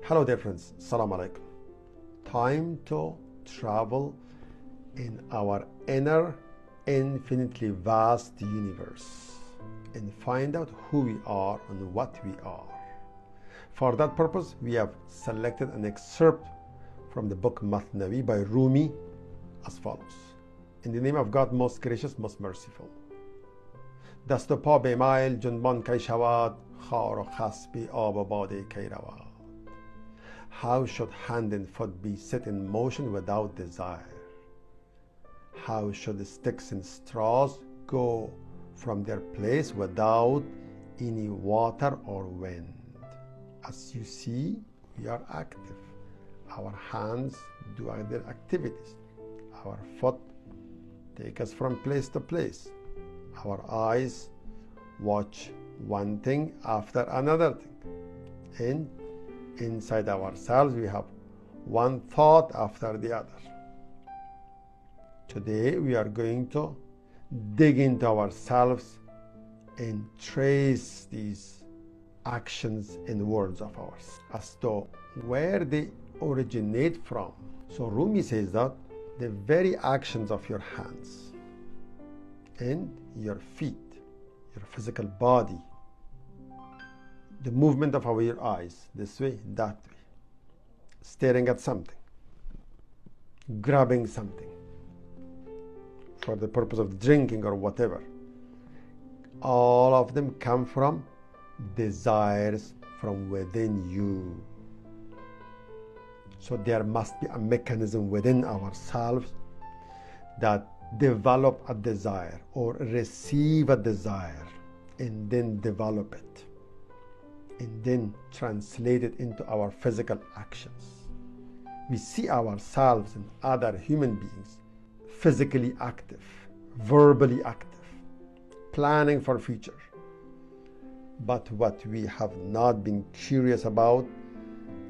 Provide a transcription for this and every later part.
Hello dear friends, Assalamu alaikum. Time to travel in our inner, infinitely vast universe and find out who we are and what we are. For that purpose, we have selected an excerpt from the book Mathnavi by Rumi as follows. In the name of God, most gracious, most merciful. دست و پا بمایل جنبان کی شود خار و خس بی آب و باده کی رود. How should hand and foot be set in motion without desire? How should sticks and straws go from their place without any water or wind? As you see, we are active. Our hands do other activities. Our foot take us from place to place. Our eyes watch one thing after another thing. And inside ourselves, we have one thought after the other. Today, we are going to dig into ourselves and trace these actions and words of ours as to where they originate from. So Rumi says that the very actions of your hands and your feet, your physical body, the movement of your eyes, this way, that way, staring at something, grabbing something for the purpose of drinking or whatever, all of them come from desires from within you. So there must be a mechanism within ourselves that develop a desire or receive a desire and then develop it and then translate it into our physical actions. We see ourselves and other human beings physically active, verbally active, planning for future. But what we have not been curious about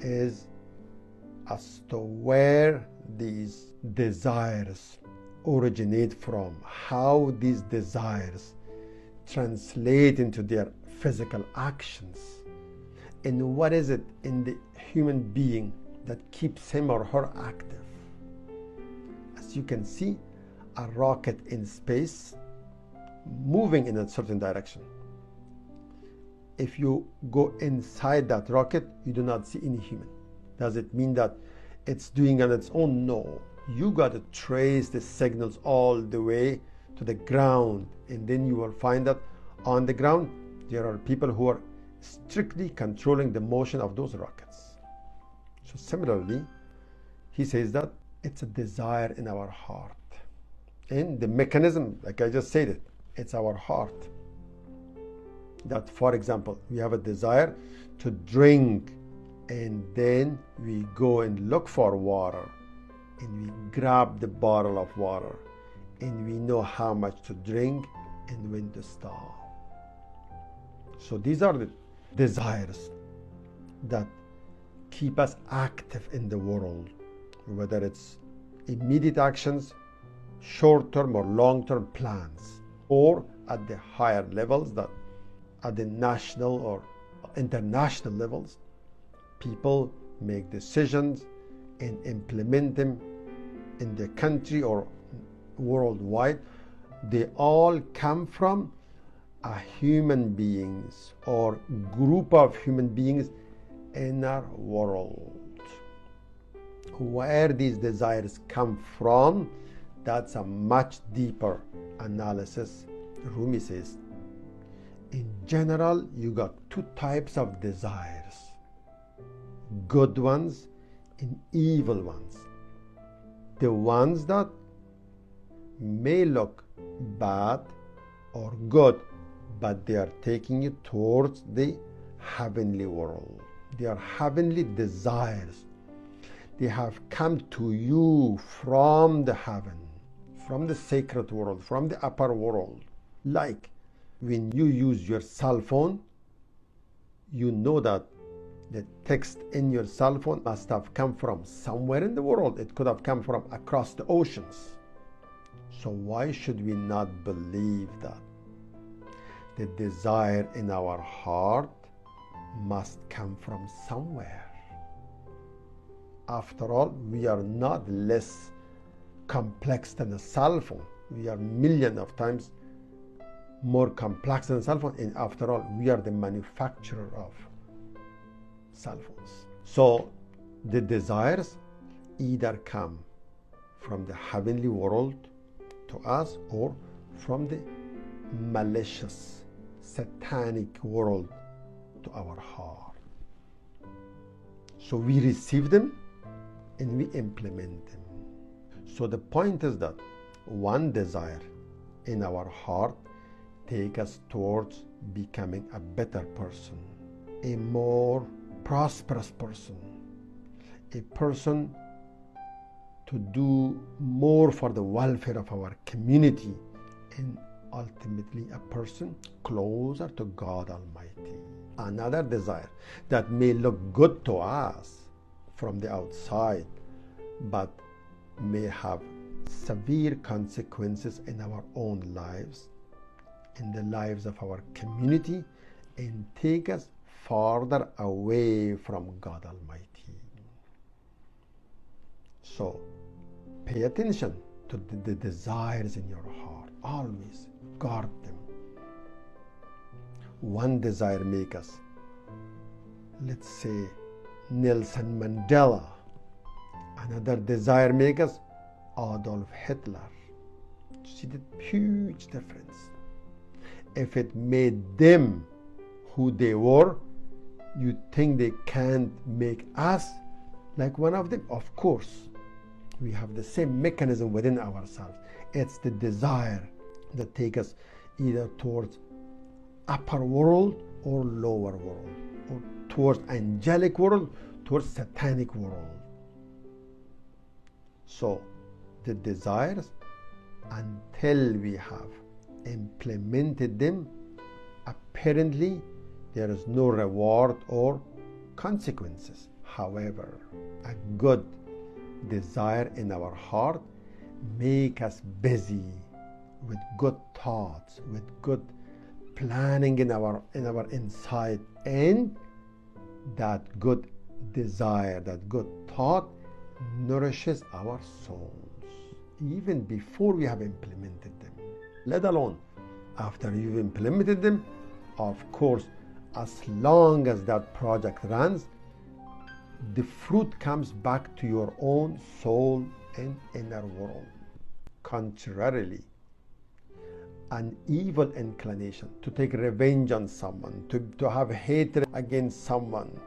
is as to where these desires originate from, how these desires translate into their physical actions, and what is it in the human being that keeps him or her active. As you can see, a rocket in space moving in a certain direction. If you go inside that rocket, you do not see any human. Does it mean that it's doing on its own? No. You got to trace the signals all the way to the ground, and then you will find that on the ground there are people who are strictly controlling the motion of those rockets. So similarly, he says that it's a desire in our heart. And the mechanism, like I just said it's our heart. That, for example, we have a desire to drink, and then we go and look for water, and we grab the bottle of water, and we know how much to drink and when to stop. So these are the desires that keep us active in the world, whether it's immediate actions, short-term or long-term plans, or at the higher levels, that at the national or international levels, people make decisions and implement them in the country or worldwide. They all come from a human beings or group of human beings in our world. Where these desires come from, that's a much deeper analysis. Rumi says, in general, you got two types of desires, good ones and evil ones. The ones that may look bad or good, but they are taking you towards the heavenly world. They are heavenly desires. They have come to you from the heaven, from the sacred world, from the upper world. Like when you use your cell phone, you know that the text in your cell phone must have come from somewhere in the world. It could have come from across the oceans. So why should we not believe that the desire in our heart must come from somewhere? After all, we are not less complex than a cell phone. We are millions of times more complex than a cell phone, and after all, we are the manufacturer of cell phones. So the desires either come from the heavenly world to us or from the malicious, satanic world to our heart. So we receive them and we implement them. So the point is that one desire in our heart takes us towards becoming a better person, a more prosperous person, a person to do more for the welfare of our community, and ultimately a person closer to God Almighty. Another desire that may look good to us from the outside, but may have severe consequences in our own lives, in the lives of our community, and take us farther away from God Almighty. So pay attention to the desires in your heart. Always guard them. One desire makes us, let's say, Nelson Mandela. Another desire makes us Adolf Hitler. See the huge difference. If it made them who they were, you think they can't make us like one of them? Of course. We have the same mechanism within ourselves. It's the desire that takes us either towards upper world or lower world, or towards angelic world, towards satanic world. So the desires, until we have implemented them, apparently there is no reward or consequences. However, a good desire in our heart make us busy with good thoughts, with good planning in our inside, and that good desire, that good thought nourishes our souls even before we have implemented them, let alone after you've implemented them. Of course, as long as that project runs, the fruit comes back to your own soul and inner world. Contrarily, an evil inclination to take revenge on someone, to have hatred against someone,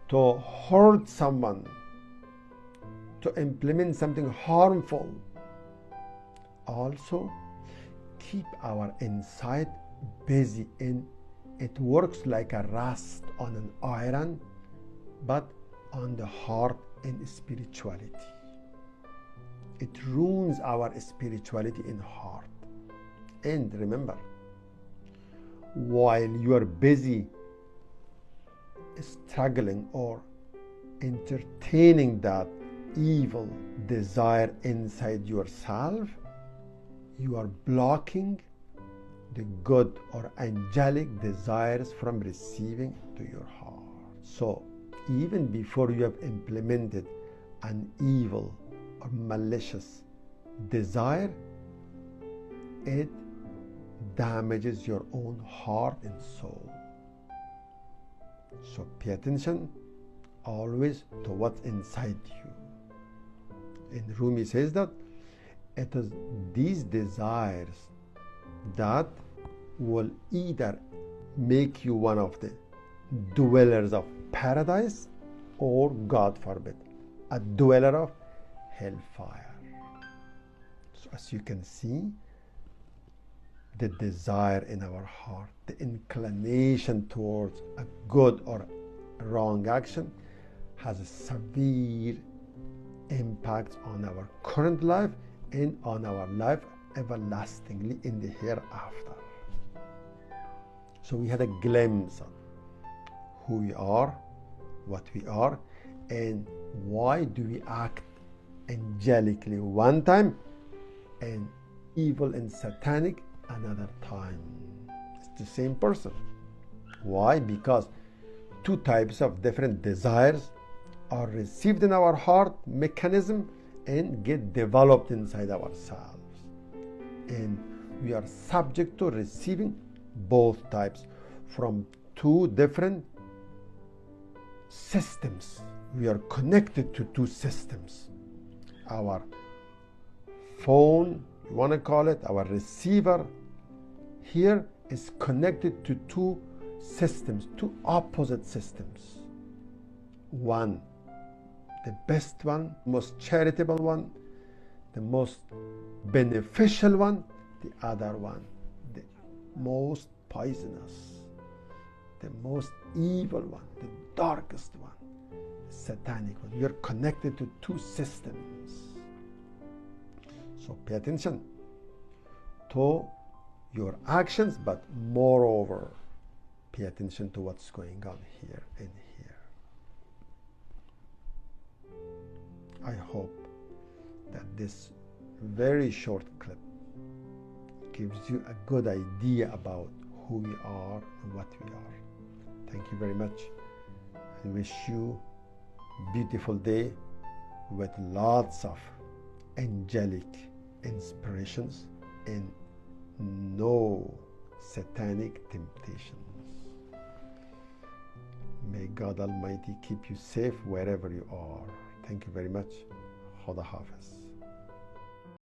to hurt someone, to implement something harmful, also keep our inside busy, and it works like a rust on an iron, but on the heart and spirituality. It ruins our spirituality in heart. And remember, while you are busy struggling or entertaining that evil desire inside yourself, you are blocking the good or angelic desires from receiving to your heart. So even before you have implemented an evil or malicious desire, it damages your own heart and soul. So pay attention always to what's inside you. And Rumi says that it is these desires that will either make you one of the dwellers of paradise, or, God forbid, a dweller of hellfire. So as you can see, the desire in our heart, the inclination towards a good or wrong action, has a severe impact on our current life and on our life everlastingly in the hereafter. So we had a glimpse of who we are, what we are, and why do we act angelically one time and evil and satanic another time. It's the same person. Why? Because two types of different desires are received in our heart mechanism and get developed inside ourselves. And we are subject to receiving both types from two different systems. We are connected to two systems. Our phone, you want to call it, our receiver here is connected to two systems, two opposite systems. One, the best one, most charitable one, the most beneficial one. The other one, the most poisonous, the most evil one, the darkest one, the satanic one. You're connected to two systems. So pay attention to your actions, but moreover, pay attention to what's going on here and here. I hope that this very short clip gives you a good idea about who we are and what we are. Thank you very much. I wish you a beautiful day with lots of angelic inspirations and no satanic temptations. May God Almighty keep you safe wherever you are. Thank you very much. Khuda Hafiz.